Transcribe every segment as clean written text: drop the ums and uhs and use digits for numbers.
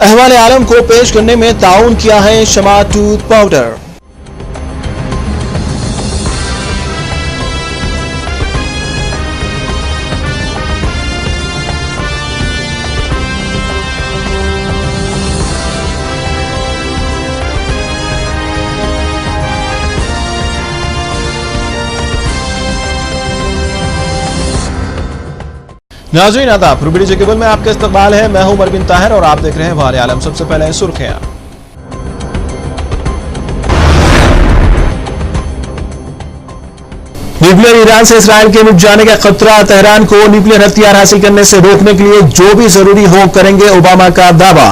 अहवाल आलम को पेश करने में ताउन किया है शमा टूथ पाउडर। नाज़रीन आदाब, रूबी डीजे केबल में आपका इस्तकबाल है। मैं हूं उमर बिन ताहिर और आप देख रहे हैं अहवाल आलम। सबसे पहले सुर्खियां। न्यूक्लियर ईरान से इसराइल के मिट जाने का खतरा, तेहरान को न्यूक्लियर हथियार हासिल करने से रोकने के लिए जो भी जरूरी हो करेंगे, ओबामा का दावा।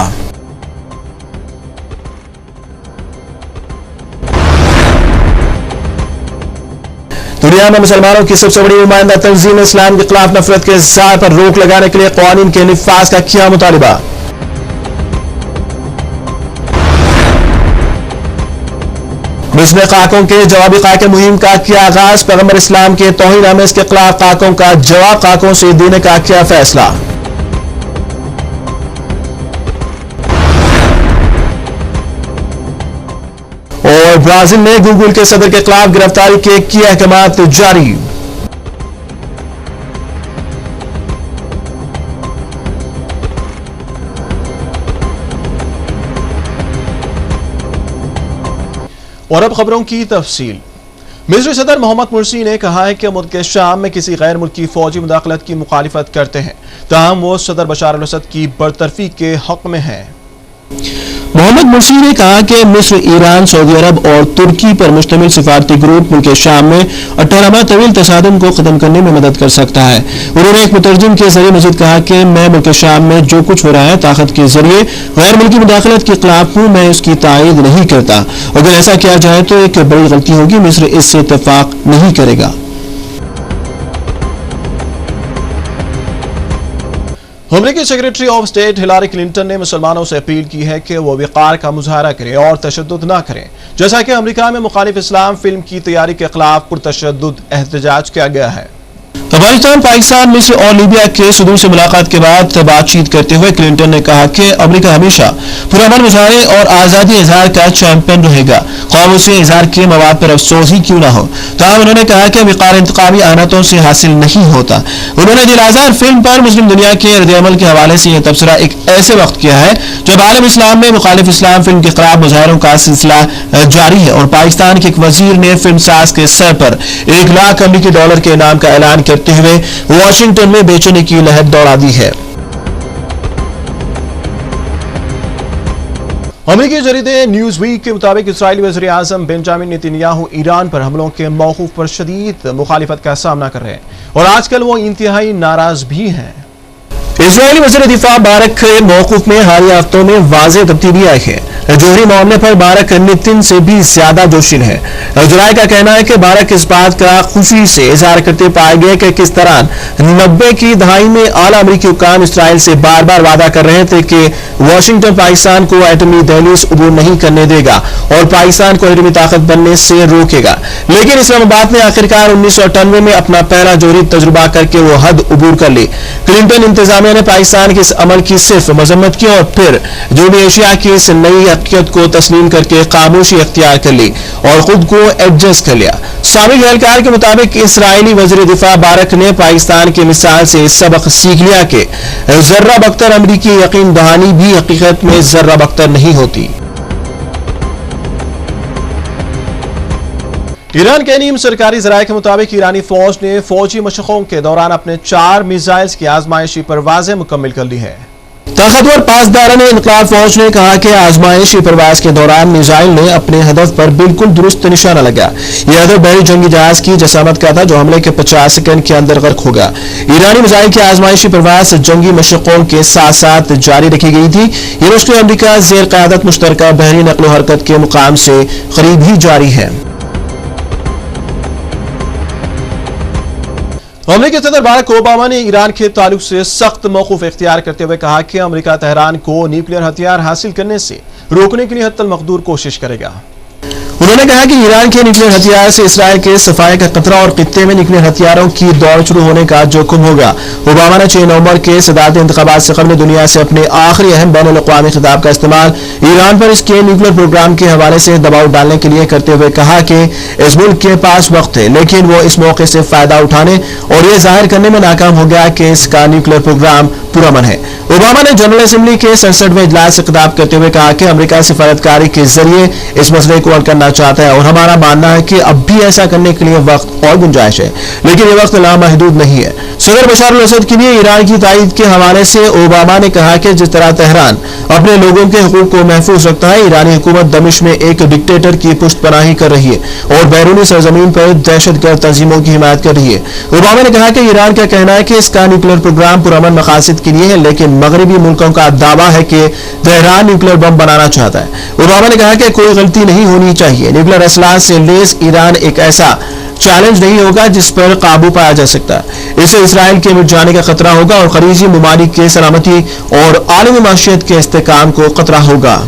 दुनिया में मुसलमानों की सबसे बड़ी नुमाइंदा तंजीम इस्लाम के खिलाफ नफरत के इज़हार पर रोक लगाने के लिए क़वानीन के निफ़ाज़ का किया मुतालिबा। मिस्र में खाकों के जवाबी खाके मुहिम का किया आगाज, पैगंबर इस्लाम के तौहीन आमेज़ के खिलाफ खाकों का जवाब खाकों से देने का किया फैसला। और ब्राजील ने गूगल के सदर के खिलाफ गिरफ्तारी के किए अहकामात जारी। और अब खबरों की तफसील। मिस्री सदर मोहम्मद मुर्सी ने कहा है कि मुल्क शाम में किसी गैर मुल्की फौजी मुदाखलत की मुखालिफत करते हैं, ताहम वो सदर बशार अल असद की बरतरफी के हक में है। मोहम्मद मुर्सी ने कहा कि मिस्र, ईरान, सऊदी अरब और तुर्की पर मुश्तमिल सिफारती ग्रुप मुल्क शाम में 18 माह तवील तसादुम को खत्म करने में मदद कर सकता है। उन्होंने एक मुतरजिम के जरिए मजीद कहा कि मैं मुल्क शाम में जो कुछ हो रहा है ताकत के जरिए गैर मुल्की मुदाखलत के खिलाफ हूं, मैं उसकी तायद नहीं करता। अगर ऐसा किया जाए तो एक बड़ी गलती होगी, मिस्र इससे इत्तेफाक नहीं करेगा। अमेरिकी secretary of state Hilari Clinton ने मुसलमानों से अपील की है कि वो विकार का मुजाहरा करें और तशद्दुद न करें, जैसा कि अमेरिका में मुखालिफ इस्लाम फिल्म की तैयारी के खिलाफ पुरतशद्दुद एहतजाज किया गया है। अफगानिस्तान, पाकिस्तान, मिस्र और लीबिया के सदूर से मुलाकात के बाद बातचीत करते हुए क्लिंटन ने कहा कि अमेरिका हमेशा पुरअमन मुजाहरे और आज़ादी इजहार का चैंपियन रहेगा, कौम उसे इजहार के मवाद पर अफसोस ही क्यों न हो। ताहम उन्होंने कहा कि विकार इंतकामी आनतों से हासिल नहीं होता। उन्होंने दिल आज़ार फिल्म पर मुस्लिम दुनिया के रद्द-ए-अमल के हवाले से यह तबसरा एक ऐसे वक्त किया है जब आलम इस्लाम में मुखालिफ इस्लाम फिल्म के खिलाफ मुजाहरों का सिलसिला जारी है और पाकिस्तान के एक वजीर ने फिल्म साज के सर पर $1 लाख अमेरिकी के इनाम का ऐलान करते हुए वॉशिंगटन में बेचने की लहर दौड़ा दी है। अमेरिकी जरीदे न्यूज वीक के मुताबिक इस्राईली वज़ीर आज़म बेंजामिन नेतन्याहू ईरान पर हमलों के मौक़ूफ़ पर शदीद मुखालिफत का सामना कर रहे हैं और आजकल वो इंतहाई नाराज भी हैं। इस्राईली वज़ीर दिफा बारक के मौक़ूफ़ में हालिया हफ्तों में वाज़ेह तब्दीली आई है। जोहरी मामले पर बारक नितिन से भी ज्यादा जोशील है। जुराई का कहना है कि बारक इस बात का खुशी से इजहार करते पाए गए कि किस तरह 90 की दहाई में आला अमरीकी हुक्काम इसराइल से बार बार वादा कर रहे थे कि वाशिंगटन पाकिस्तान को एटमी दहलीज अबूर नहीं करने देगा और पाकिस्तान को एटमी ताकत बनने से रोकेगा, लेकिन इस्लामाबाद ने आखिरकार 1998 में अपना पहला जोहरी तजुर्बा करके वो हद अबूर कर ली। क्लिंटन इंतजामिया ने पाकिस्तान के इस अमल की सिर्फ मजम्मत की और फिर जनूबी एशिया की इस नई हकीकत को तस्लीम करके खामोशी अख्तियार कर ली और खुद को एडजस्ट कर लिया। साबिक एहलकार के मुताबिक इसराइली वज़ीर दिफा बारक ने पाकिस्तान की मिसाल से सबक सीख लिया कि जर्रा बख्तर अमरीकी यकीन दहानी भी हकीकत में जर्रा बख्तर नहीं होती। ईरान के नीम सरकारी ज़राए के मुताबिक ईरानी फौज ने फौजी मशक़ों के दौरान अपने 4 मिसाइल्स की आजमाइशी परवाज़ें मुकम्मल कर ली है। ताकतवर पासदारान इनक़लाब फौज ने कहा कि आजमाइशी परवाज के दौरान मिसाइल ने अपने हदफ पर बिल्कुल दुरुस्त निशाना लगा। यह हदफ बड़ी जंगी जहाज की जसामत का था जो हमले के 50 सेकंड के अंदर गर्क होगा। ईरानी मिसाइल की आजमाइशी परवाज जंगी मशक़ों के साथ साथ जारी रखी गई थी। ये मशक़ें अमरीका ज़ेर क़यादत मुश्तरका बहरी नक़्ल व हरकत के मुकाम से करीब ही जारी है। अमेरिकी सदर बाराक ओबामा ने ईरान के ताल्लुक से सख्त मौक़िफ़ इख्तियार करते हुए कहा कि अमेरिका तेहरान को न्यूक्लियर हथियार हासिल करने से रोकने के लिए हत्तल मक़दूर कोशिश करेगा। उन्होंने कहा कि ईरान के न्यूक्लियर हथियार से इसराइल के सफाई का खतरा और खित्ते में न्यूक्लियर हथियारों की दौड़ शुरू होने का जोखिम होगा। ओबामा ने 6 नवंबर के सदारती इंतखाबात से कबल दुनिया से अपने आखिरी अहम बैनुल अक़वामी खिताब का इस्तेमाल ईरान पर इसके न्यूक्लियर प्रोग्राम के हवाले से दबाव डालने के लिए करते हुए कहा कि इस मुल्क के पास वक्त है, लेकिन वो इस मौके से फायदा उठाने और ये जाहिर करने में नाकाम हो गया कि इसका न्यूक्लियर प्रोग्राम पुरअमन है। ओबामा ने जनरल असेंबली के 67वें इजलास से खिताब करते हुए कहा कि अमेरिका सिफारतकारी के जरिए इस मसले को हल करना चाहता है और हमारा मानना है कि अब भी ऐसा करने के लिए वक्त और गुंजाइश है, लेकिन ये वक्त लामहदूद नहीं है। सदर बशार अल असद के लिए ईरान की तायीद के हवाले से ओबामा ने कहा कि जिस तरह तेहरान अपने लोगों के हुकूक को महफूज रखता है, ईरानी हुकूमत दमिश्क में एक डिक्टेटर की पुष्टपनाही कर रही है और बैरूनी सरजमीन पर दहशतगर्द तंजीमों की हिमायत कर रही है। ओबामा ने कहा कि ईरान का कहना है कि इसका न्यूक्लियर प्रोग्राम पुरअमन मकासद के लिए है, लेकिन मगरबी मुल्कों का दावा है कि तेहरान न्यूक्लियर बम बनाना चाहता है। ओबामा ने कहा कि कोई गलती नहीं होनी चाहिए, न्यूक्लियर असलाह से लेस ईरान एक ऐसा चैलेंज नहीं होगा जिस पर काबू पाया जा सकता है। इससे इसराइल के मिट जाने का खतरा होगा और खलीजी ममालिक के सलामती और आलमी माशियत के इस्तेहकाम को खतरा होगा।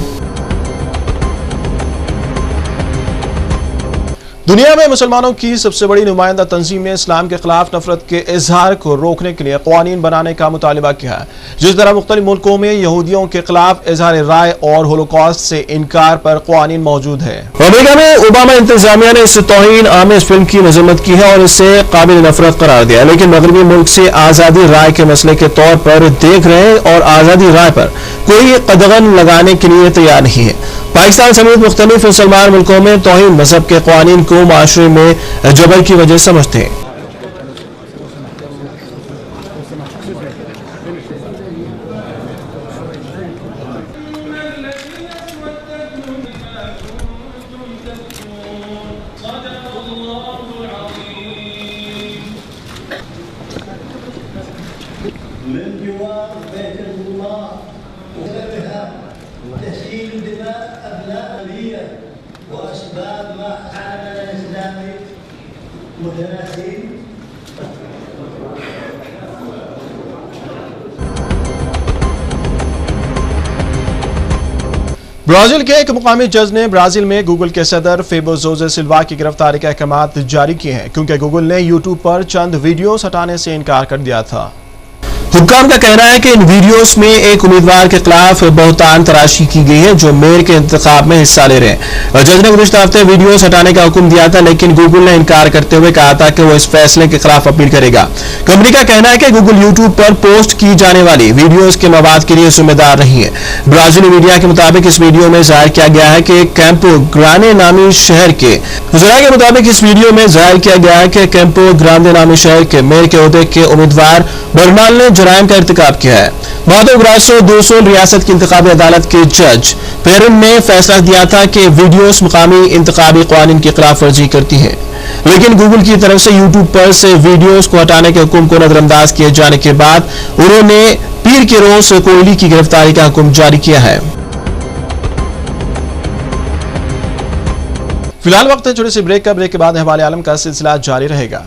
दुनिया में मुसलमानों की सबसे बड़ी नुमाइंदा तंजीम ने इस्लाम के खिलाफ नफरत के इजहार को रोकने के लिए कवानीन बनाने का मुतालिबा किया है। जिस तरह मुख्तलिफ मुल्कों में यहूदियों के खिलाफ इजहार राय और होलोकॉस्ट से इनकार पर कवानीन मौजूद है। अमेरिका में ओबामा इंतजामिया ने इस तौहीन आमेज फिल्म की मजम्मत की है और इसे काबिल नफरत करार दिया, लेकिन मगरबी मुल्क से आज़ादी राय के मसले के तौर पर देख रहे हैं और आज़ादी राय पर कोई कदगन लगाने के लिए तैयार नहीं है। पाकिस्तान समेत मुख्तलिफ मुसलमान मुल्कों में तौहीन मजहब के कवानीन को माशरे में जबर की वजह समझते हैं। ब्राजील के एक मुकामी जज ने ब्राजील में गूगल के सदर फेबो जोजे सिल्वा की गिरफ्तारी के अहकामात जारी किए हैं, क्योंकि गूगल ने यूट्यूब पर चंद वीडियोस हटाने से इनकार कर दिया था। हुक्काम का कहना है कि इन वीडियोस में एक उम्मीदवार के खिलाफ बहुतान तराशी की गई है जो मेयर के इंतखाब में हिस्सा ले रहे हैं। जज ने गुज़िश्ता हफ्ते वीडियोस हटाने का हुक्म दिया था, लेकिन गूगल ने इनकार करते हुए कहा था कि वो इस फैसले के खिलाफ अपील करेगा। कंपनी का कहना है कि गूगल यूट्यूब पर पोस्ट की जाने वाली वीडियोस के मवाद के लिए जिम्मेदार नहीं है। ब्राजीली मीडिया के मुताबिक इस वीडियो में जाहिर किया गया है कि कैंपो ग्रांडे नामी शहर के ज़रा के मुताबिक इस वीडियो में जाहिर किया गया है कि कैंपो ग्रांडे नामी शहर के मेयर के ओहदे के उम्मीदवार बर्नाल ने जुराइम का इर्तिकाब किया है। मादो ग्रासो दोसो रियासत की इंतखाबी अदालत के जज पेरन ने फैसला दिया था कि वीडियोस मुकामी इंतखाबी कानून की खिलाफ वर्जी करती है, लेकिन गूगल की तरफ से यूट्यूब पर से वीडियोस को हटाने के हुक्म को नजरअंदाज किए जाने के बाद उन्होंने पीर के रोज कोयली की गिरफ्तारी का हुक्म जारी किया है। फिलहाल वक्त है छोटे से ब्रेक का। ब्रेक के बाद अहवाल आलम का सिलसिला जारी रहेगा।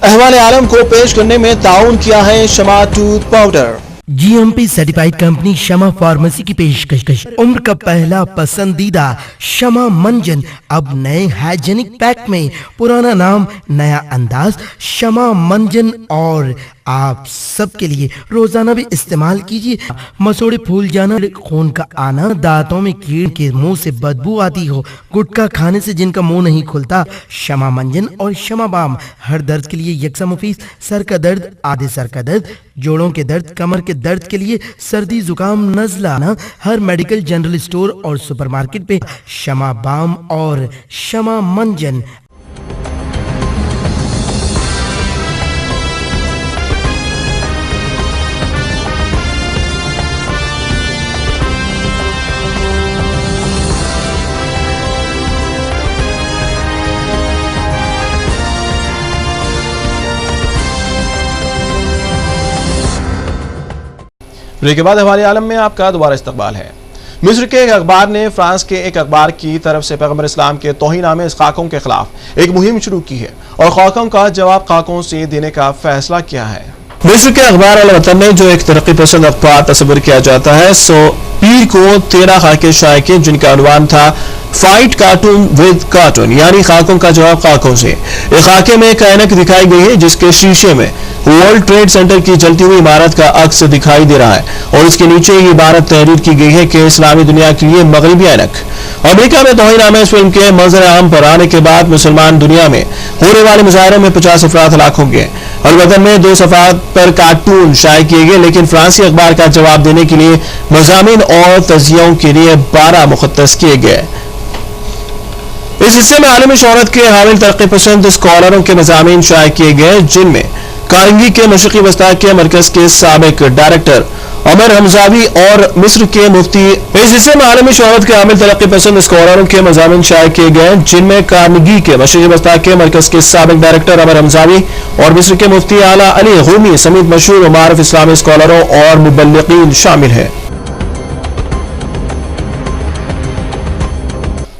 अहवाल आलम को पेश करने में ताउन किया है Shama tooth powder. GMP certified company Shama pharmacy की पेशकश। उम्र का पहला पसंदीदा शमा मंजन अब नए हाइजेनिक पैक में, पुराना नाम नया अंदाज शमा मंजन, और आप सबके लिए रोजाना भी इस्तेमाल कीजिए। मसूड़े फूल जाना, खून का आना, दांतों में कीड़ के मुंह से बदबू आती हो, गुटखा खाने से जिनका मुंह नहीं खुलता, शमा मंजन और शमा बाम हर दर्द के लिए यकसा मुफीद। सर का दर्द, आधे सर का दर्द, जोड़ों के दर्द, कमर के दर्द के लिए, सर्दी जुकाम नजला ना, हर मेडिकल जनरल स्टोर और सुपरमार्केट पे शमा बाम और शमा मंजन। ब्रेक के बाद हमारे आलम में आपका दोबारा इस्तकबाल है। मिस्र के एक अखबार ने फ्रांस के एक अखबार की तरफ से पैगंबर इस्लाम के तौहीन-आमेज खाकों के खिलाफ एक मुहिम शुरू की है और खाकों का जवाब खाकों से देने का फैसला किया है। मिस्र के अखबार अल वतन ने, जो एक तरक्की पसंद अखबार तस्वर किया जाता है, सो पीर को 13 खाके शाये किए, जिनका उन्वान था फाइट कार्टून विद कार्टून, यानी खाकों का जवाब खाकों से। एक खाके में एक ऐनक दिखाई गई है जिसके शीशे में वर्ल्ड ट्रेड सेंटर की जलती हुई इमारत का अक्स दिखाई दे रहा है और इसके नीचे ये इबारत तहरीर की गई है कि इस्लामी दुनिया के लिए मगरबी ऐनक। अमेरिका में तौहीन-ए-आम इस फिल्म के मंजर आम पर आने के बाद मुसलमान दुनिया में होने वाले मुजाहरों में 50 अफराद हलाक हो गए और वतन में 2 सफ़ात पर कार्टून शाये किए गए, लेकिन फ्रांसी अखबार का जवाब देने के लिए मज़ामीन और तज़कियों के लिए 12 मुख़त्तस किए गए। इस हिस्से में आलमी शोहरत के हामिल तरक्की पसंद स्कॉलरों के मज़ामीन शाये किए गए, जिनमें कायंगी के मशरिकी वस्ता के मरकज के साबिक डायरेक्टर अमर हमजावी और मिस्र के मुफ्ती। इस हिस्से में आलमी शोहरत के हामिल तरक्की पसंद स्कॉलरों के मज़ामीन शाये किए गए, जिनमें कायंगी के मशरिकी वस्ता के मरकज के साबिक डायरेक्टर अमर हमजावी और मिस्र के मुफ्ती आला अली गुमी समेत मशहूर व मारूफ इस्लामी स्कॉलरों और मुबल्लिगीन शामिल हैं।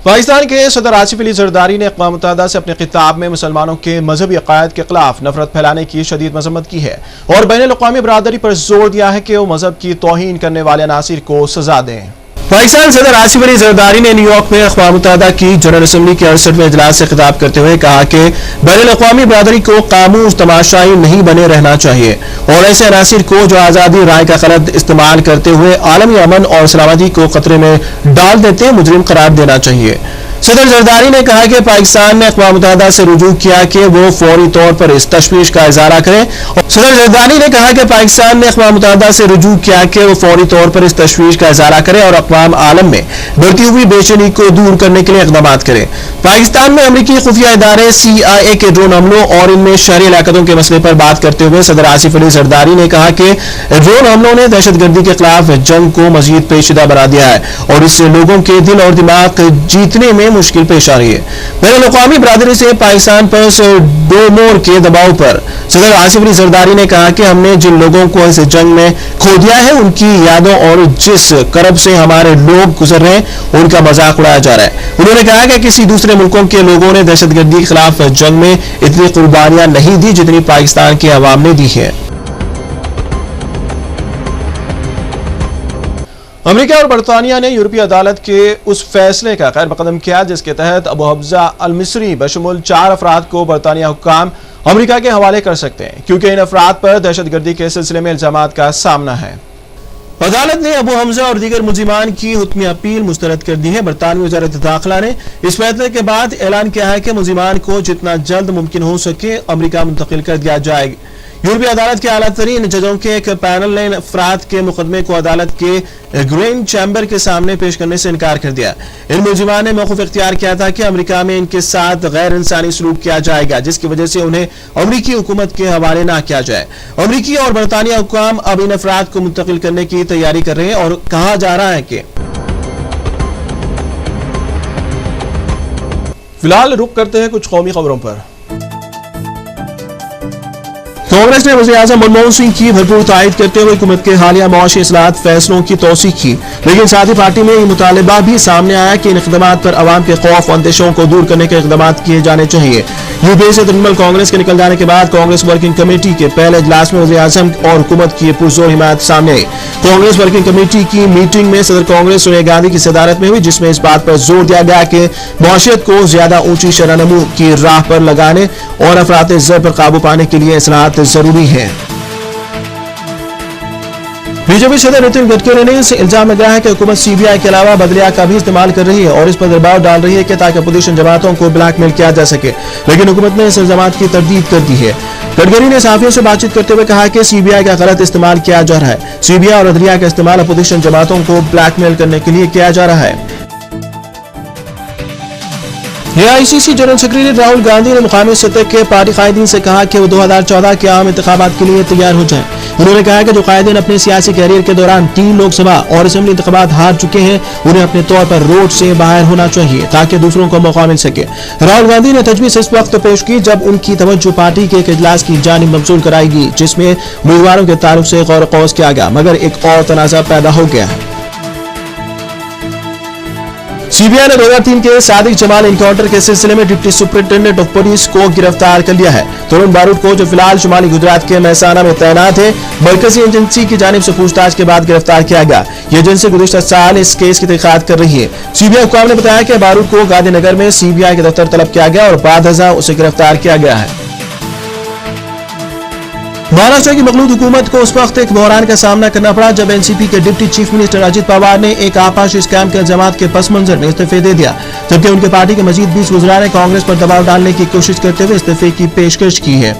पाकिस्तान के सदर आसिफ अली जरदारी ने अक़वाम मुत्तहिदा से अपने खिताब में मुसलमानों के मजहबी अक़ायद के खिलाफ नफरत फैलाने की शदीद मज़म्मत की है और बैनुल-अक़वामी बरादरी पर जोर दिया है कि वो मजहब की तौहीन करने वाले अनासिर को सजा दें। पाकिस्तान सदर आसिफ अली जरदारी ने न्यूयॉर्क में अक़वाम मुत्तहिदा की जनरल असम्बली के 68वें इजलास से खिताब करते हुए कहा कि बैनुल-अक़वामी बरादरी को खामोश तमाशाई नहीं बने रहना चाहिए और ऐसे अनासिर को जो आज़ादी राय का गलत इस्तेमाल करते हुए आलमी अमन और सलामती को खतरे में डाल देते मुजरिम करार देना चाहिए। सदर जरदारी ने कहा कि पाकिस्तान ने अक़वाम मुत्तहिदा से रुजू किया कि वो फौरी तौर पर इस तशवीश का इज़हार करे। सदर जरदारी ने कहा कि पाकिस्तान ने अक़वाम मुत्तहिदा से रुजू किया कि वो फौरी तौर पर इस तशवीश का इज़हार करे और अक़वाम आलम में बढ़ती हुई बेचैनी को दूर करने के लिए इक़दाम करे। पाकिस्तान में अमरीकी खुफिया इदारे CIA के ड्रोन हमलों और इनमें शहरी इलाकों के मसले पर बात करते हुए सदर आसिफ अली जरदारी ने कहा कि ड्रोन हमलों ने दहशतगर्दी के खिलाफ जंग को मजीद पेचीदा बना दिया है और इससे लोगों के दिल और दिमाग जीतने में मुश्किल पेश आ रही है। बैनुल-अक़वामी बरादरी से पाकिस्तान पर डोमोर के दबाव पर सदर आसिफ अली जरदारी ने कहा कि हमने जिन लोगों को इस जंग में खो दिया है उनकी यादों और जिस करब से हमारे लोग गुजर रहे हैं उनका मजाक उड़ाया जा रहा है। उन्होंने कहा कि किसी दूसरे मुल्कों के लोगों ने दहशतगर्दी के खिलाफ जंग में इतनी कुर्बानियां नहीं दी जितनी पाकिस्तान के अवाम ने दी है। अमेरिका और बरतानिया ने यूरोपीय अदालत के उस फैसले का खैर मकदम किया जिसके तहत अबू हफ्जा अल मिस्री बशमुल 4 अफराद को बरतानिया हुक्काम अमेरिका के हवाले कर सकते हैं क्योंकि इन अफराद पर दहशतगर्दी के सिलसिले में इल्जामात का सामना है। अदालत ने अबू हमजा और दीगर मुलजिमान की हुक्मी अपील मुस्तरद कर दी है। बरतानवी वज़ारत दाखिला ने इस फैसले के बाद ऐलान किया है कि मुलजिमान को जितना जल्द मुमकिन हो सके अमेरिका मुंतकिल कर दिया जाएगा। यूरोपीय अदालत के आला तरीन जजों के एक पैनल ने अफराद के मुकदमे को अदालत के ग्रैंड चैम्बर के सामने पेश करने से इनकार कर दिया। इन मुलजिमान ने मौक़िफ़ इख्तियार किया था कि अमेरिका में इनके साथ गैर इंसानी सलूक किया जाएगा जिसकी वजह से उन्हें अमेरिकी हुकूमत के हवाले न किया जाए। अमेरिकी और बरतानिया हुक्काम अब इन अफराद को मुंतकिल करने की तैयारी कर रहे हैं और कहा जा रहा है कि फिलहाल रुख करते हैं कुछ कौमी खबरों पर। कांग्रेस ने वज़ीर-ए-आज़म मनमोहन सिंह की भरपूर तायद करते हुए हुकूमत के हालिया मुआशी इस्लाहात फैसलों की तौसीक की, लेकिन साथ ही पार्टी में ये मुतालबा भी सामने आया कि इन इक़दामात पर अवाम के खौफ अंदेशों को दूर करने के इक़दामात किए जाने चाहिए। यूपीए से तृणमूल कांग्रेस के निकल जाने के बाद कांग्रेस वर्किंग कमेटी के पहले इजलास में वज़ीर-ए-आज़म और हुकूमत की पुरजोर हिमायत सामने आई। कांग्रेस वर्किंग कमेटी की मीटिंग में सदर कांग्रेस सोनिया गांधी की सदारत में हुई जिसमें इस बात पर जोर दिया गया कि मुआशरत को ज्यादा ऊंची शरह-नमू की राह पर लगाने और अफरात ज़र पर काबू पाने के लिए इस्लाहात जरूरी है। बीजेपी सदर नितिन गडकरी ने इस इल्जाम लगाया है कि हुकूमत सीबीआई के अलावा बदलिया का भी इस्तेमाल कर रही है और इस पर दबाव डाल रही है कि ताकि अपोजिशन जमातों को ब्लैकमेल किया जा सके, लेकिन हुकूमत ने इस इल्जामात की तरदीद कर दी है। गडकरी ने सहाफियों से बातचीत करते हुए कहा कि सीबीआई का गलत इस्तेमाल किया जा रहा है। सीबीआई और अदलिया का इस्तेमाल अपोजिशन जमातों को ब्लैकमेल करने के लिए किया जा रहा है। AICC general secretary Rahul Gandhi ने मुकामी सतह के पार्टी कायदीन से कहा कि वो 2014 के आम इंतखाबात के लिए तैयार हो जाएं। उन्होंने कहा कि जो कायदीन अपने सियासी कैरियर के दौरान 3 लोकसभा और असेंबली इंतखाबात हार चुके हैं उन्हें अपने तौर पर रोड से बाहर होना चाहिए ताकि दूसरों को मौका मिल सके। राहुल गांधी ने तजवीज़ इस वक्त पेश की जब उनकी तवज्जो पार्टी के एक इजलास की जानिब मबसूल कराएगी जिसमें उम्मीदवारों के तारुफ से गौर कौस किया गया, मगर एक और तनाज़ा पैदा हो गया है। सीबीआई ने 2003 के सादिक जमाल एनकाउंटर के सिलसिले में डिप्टी सुपरिंटेंडेंट ऑफ पुलिस को गिरफ्तार कर लिया है। तरुण बारूद को, जो फिलहाल शुमाली गुजरात के महसाना में तैनात है, मरकजी एजेंसी की जानिब से पूछताछ के बाद गिरफ्तार किया गया। ये एजेंसी गुज़िश्ता साल इस केस की तहकीकात कर रही है। सीबीआई हुक्काम ने बताया कि बारूद को गांधीनगर में सीबीआई के दफ्तर तलब किया गया और बाद उसे गिरफ्तार किया गया है। महाराष्ट्र की मखलूत हुकूमत को उस वक्त एक बहरान का सामना करना पड़ा जब एनसीपी के deputy chief minister Ajit Pawar ने एक आपाशी स्कैम के जमात के पस मंजर में इस्तीफे दे दिया, जबकि उनके पार्टी के मजीद 20 वज़रा ने कांग्रेस पर दबाव डालने की कोशिश करते हुए इस्तीफे की पेशकश की है।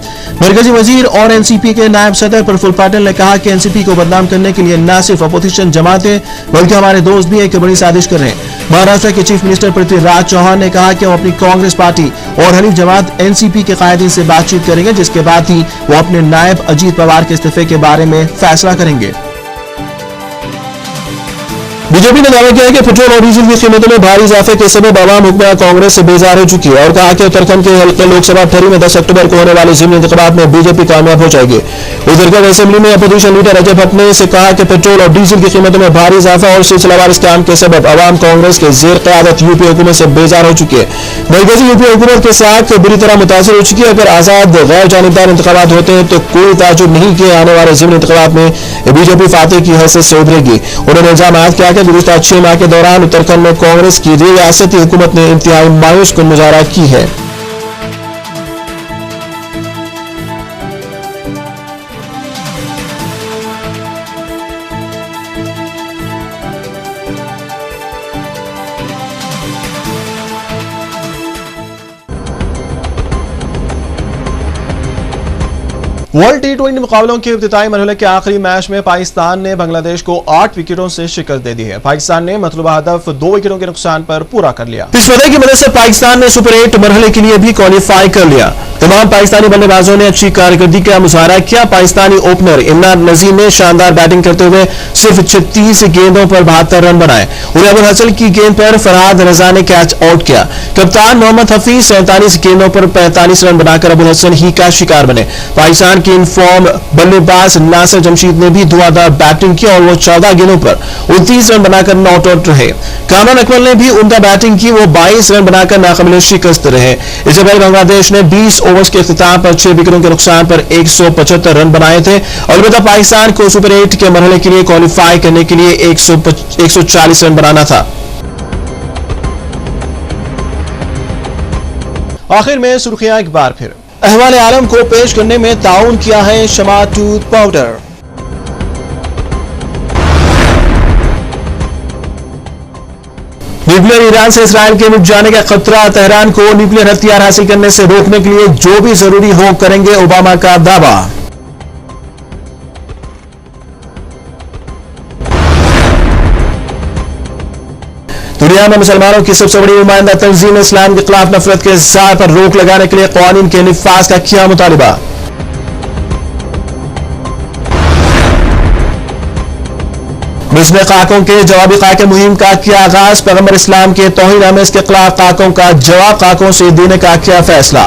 मरकजी वजीर और एनसीपी के नायब सदर प्रफुल्ल पटेल ने कहा कि एनसीपी को बदनाम करने के लिए न सिर्फ अपोजिशन जमातें बल्कि हमारे दोस्त भी एक बड़ी साजिश कर रहे हैं। महाराष्ट्र के चीफ मिनिस्टर पृथ्वीराज चौहान ने कहा कि वो अपनी कांग्रेस पार्टी और हलीफ जमात एनसीपी के कायदीन से बातचीत करेंगे, जिसके बाद ही वो अपने नायब अजीत पवार के इस्तीफे के बारे में फैसला करेंगे। बीजेपी ने दावा किया है कि पेट्रोल और डीजल की कीमतों में भारी इजाफे के सबब आवाम हुक्मरान कांग्रेस से बेजार हो चुकी है और कहा कि उत्तराखंड के हल्के लोकसभा ठहरी में 10 अक्टूबर को होने वाले ज़िमनी इंतखाबात में बीजेपी कामयाब हो जाएगी। उधर असेंबली में अपोजिशन लीडर अजय भट्ट ने से कहा कि पेट्रोल और डीजल की कीमतों में भारी इजाफा और सिलसिलेवार स्कैम के सबब आवाम कांग्रेस के जेर क़यादत यूपी हुकूमत से बेजार हो चुकी है। मरकजी यूपी हुकूमत के साथ बुरी तरह मुतासिर हो चुकी है। अगर आजाद गैर जानिबदार इंतखाबात होते हैं तो कोई ताजुब नहीं कि आने वाले ज़िमनी इंतखाबात में बीजेपी फातेह की हैसियत से उभरेगी। उन्होंने इल्जाम किया कि गुज़िश्ता 6 माह के दौरान उत्तराखंड में कांग्रेस की रियासती हुकूमत ने इंतहाई मायूस कुन मुजाहरा की है। वर्ल्ड टी20 मुकाबलों के इब्तिदाई मरहले के आखिरी मैच में पाकिस्तान ने बांग्लादेश को 8 विकेटों से शिकस्त दे दी है। पाकिस्तान ने मतलूबा हदफ 2 विकेटों के नुकसान पर पूरा कर लिया। इस वजह की मदद से पाकिस्तान ने सुपर 8 मरहले के लिए भी क्वालिफाई कर लिया। तमाम पाकिस्तानी बल्लेबाजों ने अच्छी कारकर्दगी का मुजाहरा किया। पाकिस्तानी ओपनर इमरान नजीम ने शानदार बैटिंग करते हुए सिर्फ 36 गेंदों पर 72 रन बनाए। उन्हें अबुल हसन की गेंद पर फरहाद रजा ने कैच आउट किया। कप्तान मोहम्मद हफीज 47 गेंदों पर 45 रन बनाकर अबुल हसन ही का शिकार बने। पाकिस्तान के इनफॉर्म बल्लेबाज नासिर जमशीद ने भी धुआंधार बैटिंग की और वो 14 गेंदों पर 29 रन बनाकर नॉट आउट रहे। कामरान अकमल ने भी उम्दा बैटिंग की, वो 22 रन बनाकर नाकाबिल शिकस्त रहे। इससे पहले बांग्लादेश ने 20 ओवर्स के इख्तिताम पर 6 विकेटों के नुकसान पर 175 रन बनाए थे। अलबत्ता पाकिस्तान को सुपर 8 के मरहले के लिए क्वालिफाई करने के लिए 140 रन बनाना था। आखिर में सुर्खियां एक बार फिर। अहवाल आलम को पेश करने में ताउन किया है Shama tooth powder. Nuclear Iran से इसराइल के मिट जाने का खतरा, तेहरान को न्यूक्लियर हथियार हासिल करने से रोकने के लिए जो भी जरूरी हो करेंगे, ओबामा का दावा। दुनिया में मुसलमानों की सबसे बड़ी नुमाइंदा तंजीम इस्लाम के खिलाफ नफरत के इज़हार पर रोक लगाने के लिए क़वानीन के निफ़ाज़ का किया मुतालिबा। मिस्र में खाकों के जवाबी खाके मुहिम का किया आगाज। पैगंबर इस्लाम के तौहीन इसके खिलाफ खाकों का जवाब खाकों से देने का किया फैसला।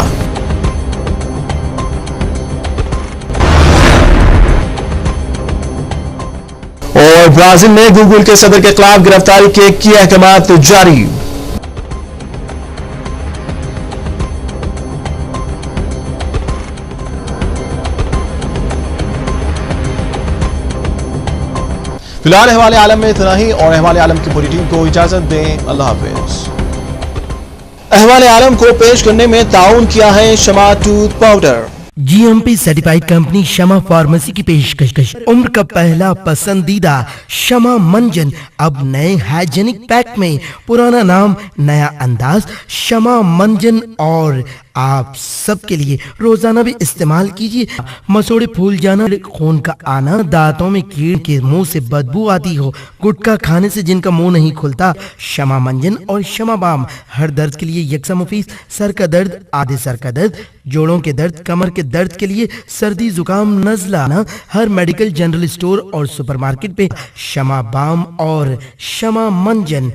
और ब्राजील ने गूगल के सदर के खिलाफ गिरफ्तारी के किए अहकामात जारी। फिलहाल अहवाल आलम में इतना ही और अहवाल आलम की पूरी टीम को इजाजत दें। अल्लाह हाफिज। अहवाल आलम को पेश करने में ताउन किया है Shama tooth powder. GMP certified company Shama pharmacy की पेशकश। उम्र का पहला पसंदीदा शमा मंजन अब नए हाइजेनिक पैक में, पुराना नाम नया अंदाज शमा मंजन। और आप सबके लिए रोजाना भी इस्तेमाल कीजिए। मसोड़े फूल जाना, खून का आना, दांतों में कीड़ के मुंह से बदबू आती हो, गुटखा खाने से जिनका मुंह नहीं खुलता, शमा मंजन और शमा बाम हर दर्द के लिए यकसा मुफीद। सर का दर्द, आधे सर का दर्द, जोड़ों के दर्द, कमर के दर्द के लिए, सर्दी जुकाम नजला ना, हर मेडिकल जनरल स्टोर और सुपरमार्केट पे शमा बाम और शमा मंजन